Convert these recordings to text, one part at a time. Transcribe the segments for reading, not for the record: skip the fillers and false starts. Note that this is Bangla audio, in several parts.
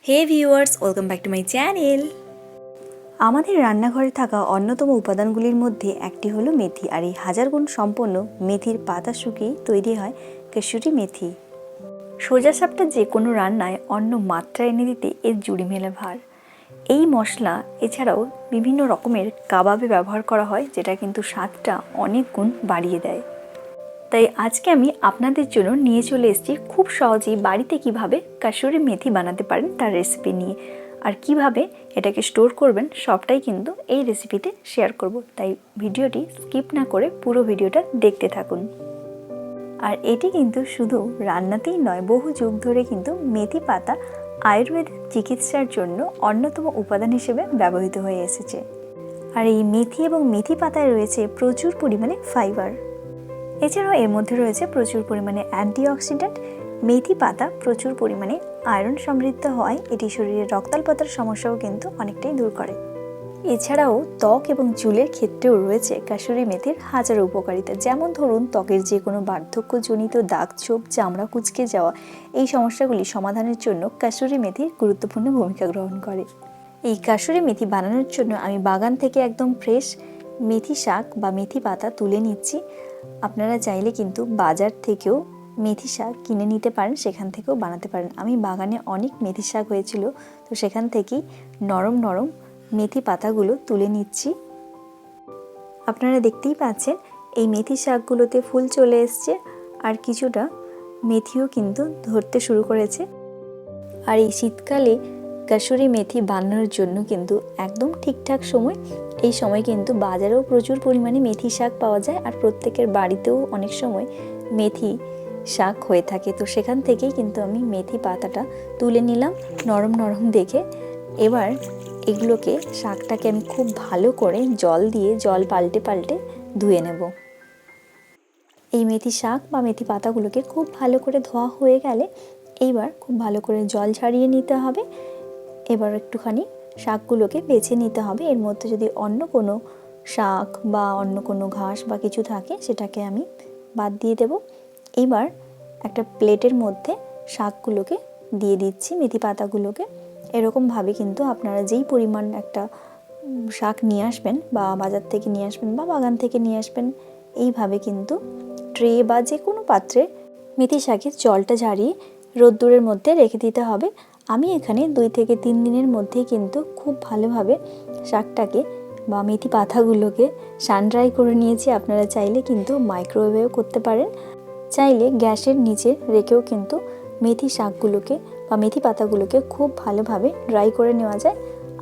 Hey viewers, welcome back to my channel. আমাদের রান্নাঘরে থাকা অন্যতম উপাদানগুলির মধ্যে একটি হলো মেথি, আর এই হাজার গুণ সম্পন্ন মেথির পাতা শুকিয়ে তৈরি হয় কসুরি মেথি। সোজা সাপটা যে কোনো রান্নায় অন্য মাত্রা এনে দিতে এর জুড়ি মেলা ভার। এই মশলা এছাড়াও বিভিন্ন রকমের কাবাবে ব্যবহার করা হয়, যেটা কিন্তু স্বাদটা অনেক গুণ বাড়িয়ে দেয়। তাই আজকে আমি আপনাদের জন্য নিয়ে চলে এসেছি খুব সহজেই বাড়িতে কিভাবে কাসুরি মেথি বানাতে পারেন তার রেসিপি নিয়ে, আর কিভাবে এটাকে স্টোর করবেন সবটাই কিন্তু এই রেসিপিতে শেয়ার করব। তাই ভিডিওটি স্কিপ না করে পুরো ভিডিওটা দেখতে থাকুন। আর এটি কিন্তু শুধু রান্নাতেই নয়, বহু যুগ ধরে কিন্তু মেথি পাতা আয়ুর্বেদিক চিকিৎসার জন্য অন্যতম উপাদান হিসেবে ব্যবহৃত হয়ে এসেছে। আর এই মেথি এবং মেথি পাতায় রয়েছে প্রচুর পরিমাণে ফাইবার। এছাড়াও এর মধ্যে রয়েছে প্রচুর পরিমাণে অ্যান্টিঅক্সিডেন্ট। মেথি পাতা প্রচুর পরিমাণে আয়রন সমৃদ্ধ হওয়ায় এটি শরীরের রক্তাল্পতার সমস্যাও কিন্তু অনেকটাই দূর করে। এছাড়াও ত্বক এবং চুলের ক্ষেত্রেও রয়েছে কাসুরি মেথির হাজারো উপকারিতা। যেমন ধরুন, ত্বকের যে কোনো বার্ধক্যজনিত দাগ ছোপ, চামড়া কুঁচকে যাওয়া, এই সমস্যাগুলি সমাধানের জন্য কাসুরি মেথি গুরুত্বপূর্ণ ভূমিকা গ্রহণ করে। এই কাসুরি মেথি বানানোর জন্য আমি বাগান থেকে একদম ফ্রেশ মেথি শাক বা মেথি পাতা তুলে নিচ্ছি। আপনারা চাইলে কিন্তু বাজার থেকেও মেথি শাক কিনে নিতে পারেন, সেখান থেকেও বানাতে পারেন। আমি বাগানে অনেক মেথি শাক হয়েছিল, তো সেখান থেকেই নরম নরম মেথি পাতাগুলো তুলে নিচ্ছি। আপনারা দেখতেই পাচ্ছেন এই মেথি শাকগুলোতে ফুল চলে এসছে, আর কিছুটা মেথিও কিন্তু ধরতে শুরু করেছে। আর এই শীতকালে কাসুরি মেথি বানানোর জন্য কিন্তু একদম ঠিকঠাক সময়। এই সময় কিন্তু বাজারেও প্রচুর পরিমাণে মেথি শাক পাওয়া যায়, আর প্রত্যেকের বাড়িতেও অনেক সময় মেথি শাক হয়ে থাকে। তো সেখান থেকেই কিন্তু আমি মেথি পাতাটা তুলে নিলাম নরম নরম দেখে। এবার এগুলোকে, শাকটাকে আমি খুব ভালো করে জল পাল্টে পাল্টে ধুয়ে নেব। এই মেথি শাক বা মেথি পাতাগুলোকে খুব ভালো করে ধোয়া হয়ে গেলে এইবার খুব ভালো করে জল ছাড়িয়ে নিতে হবে। এবার একটুখানি শাকগুলোকে বেছে নিতে হবে। এর মধ্যে যদি অন্য কোনো শাক বা অন্য কোনো ঘাস বা কিছু থাকে, সেটাকে আমি বাদ দিয়ে দেব। এইবার একটা প্লেটের মধ্যে শাকগুলোকে দিয়ে দিচ্ছি, মেথি পাতাগুলোকে। এরকমভাবে কিন্তু আপনারা যেই পরিমাণ একটা শাক নিয়ে আসবেন, বা বাজার থেকে নিয়ে আসবেন বা বাগান থেকে নিয়ে আসবেন, এইভাবে কিন্তু ট্রে বা যে কোনো পাত্রে মেথি শাকের জলটা ঝারিয়ে রোদ্দুরের মধ্যে রেখে দিতে হবে। আমি এখানে 2 থেকে 3 দিনের মধ্যেই কিন্তু খুব ভালোভাবে শাকটাকে বা মেথি পাতাগুলোকে সান ড্রাই করে নিয়েছি। আপনারা চাইলে কিন্তু মাইক্রোওয়েভেও করতে পারেন, চাইলে গ্যাসের নিচে রেখেও কিন্তু মেথি শাকগুলোকে বা মেথি পাতাগুলোকে খুব ভালোভাবে ড্রাই করে নেওয়া যায়।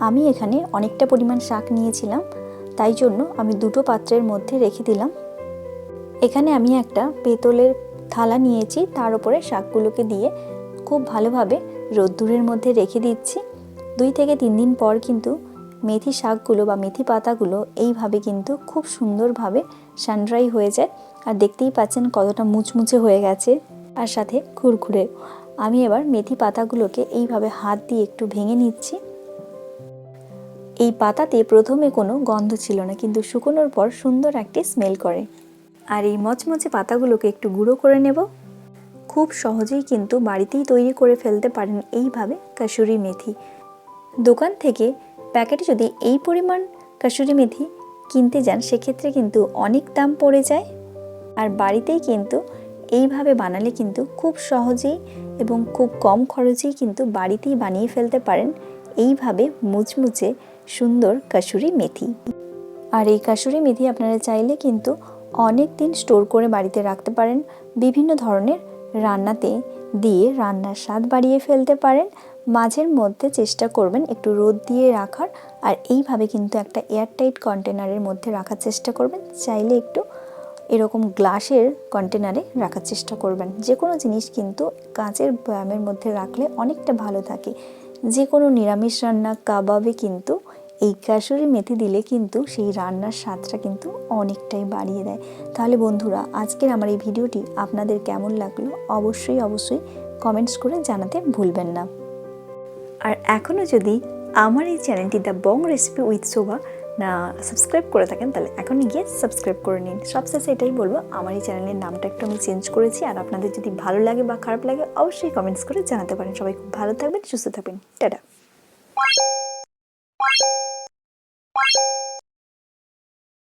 আমি এখানে অনেকটা পরিমাণ শাক নিয়েছিলাম, তাই জন্য আমি 2টো পাত্রের মধ্যে রেখে দিলাম। এখানে আমি একটা পেতলের থালা নিয়েছি, তার উপরে শাকগুলোকে দিয়ে খুব ভালোভাবে রোদ্দুরের মধ্যে রেখে দিচ্ছি। 2 থেকে 3 দিন পর কিন্তু মেথি শাকগুলো বা মেথি পাতাগুলো এইভাবে কিন্তু খুব সুন্দরভাবে সানড্রাই হয়ে যায়। আর দেখতেই পাচ্ছেন কতটা মুচমুচে হয়ে গেছে, আর সাথে খুরখুরে। আমি এবার মেথি পাতাগুলোকে এইভাবে হাত দিয়ে একটু ভেঙে নিচ্ছি। এই পাতাতে প্রথমে কোনো গন্ধ ছিল না, কিন্তু শুকোনোর পর সুন্দর একটি স্মেল করে। আর এই মচমচে পাতাগুলোকে একটু গুঁড়ো করে নেব। খুব সহজেই কিন্তু বাড়িতেই তৈরি করে ফেলতে পারেন এইভাবে কাসুরি মেথি। দোকান থেকে প্যাকেটে যদি এই পরিমাণ কাসুরি মেথি কিনতে যান, সেক্ষেত্রে কিন্তু অনেক দাম পড়ে যায়। আর বাড়িতেই কিন্তু এইভাবে বানালে কিন্তু খুব সহজেই এবং খুব কম খরচেই কিন্তু বাড়িতেই বানিয়ে ফেলতে পারেন এইভাবে মুচমুচে সুন্দর কাসুরি মেথি। আর এই কাসুরি মেথি আপনারা চাইলে কিন্তু অনেক দিন স্টোর করে বাড়িতে রাখতে পারেন। বিভিন্ন ধরনের রান্নাতে দিয়ে রান্নার স্বাদ বাড়িয়ে ফেলতে পারেন। মাঝের মধ্যে চেষ্টা করবেন একটু রোদ দিয়ে রাখার, আর এইভাবে কিন্তু একটা এয়ারটাইট কন্টেনারের মধ্যে রাখার চেষ্টা করবেন। চাইলে একটু এরকম গ্লাসের কন্টেনারে রাখার চেষ্টা করবেন। যে কোনো জিনিস কিন্তু কাঁচের বয়ামের মধ্যে রাখলে অনেকটা ভালো থাকে। যে কোনো নিরামিষ রান্না, কাবাবে কিন্তু এই কাসুরি মেথি দিলে কিন্তু সেই রান্নার স্বাদটা কিন্তু অনেকটাই বাড়িয়ে দেয়। তাহলে বন্ধুরা, আজকের আমার এই ভিডিওটি আপনাদের কেমন লাগলো অবশ্যই কমেন্টস করে জানাতে ভুলবেন না। আর এখনও যদি আমার এই চ্যানেলটি দ্য বং রেসিপি উইথ শোভা না সাবস্ক্রাইব করে থাকেন তাহলে এখনই গিয়ে সাবস্ক্রাইব করে নিন। সবশেষে এটাই বলবো, আমার এই চ্যানেলের নামটা একটু আমি চেঞ্জ করেছি, আর আপনাদের যদি ভালো লাগে বা খারাপ লাগে অবশ্যই কমেন্টস করে জানাতে পারেন। সবাই খুব ভালো থাকবেন, সুস্থ থাকবেন, টাটা।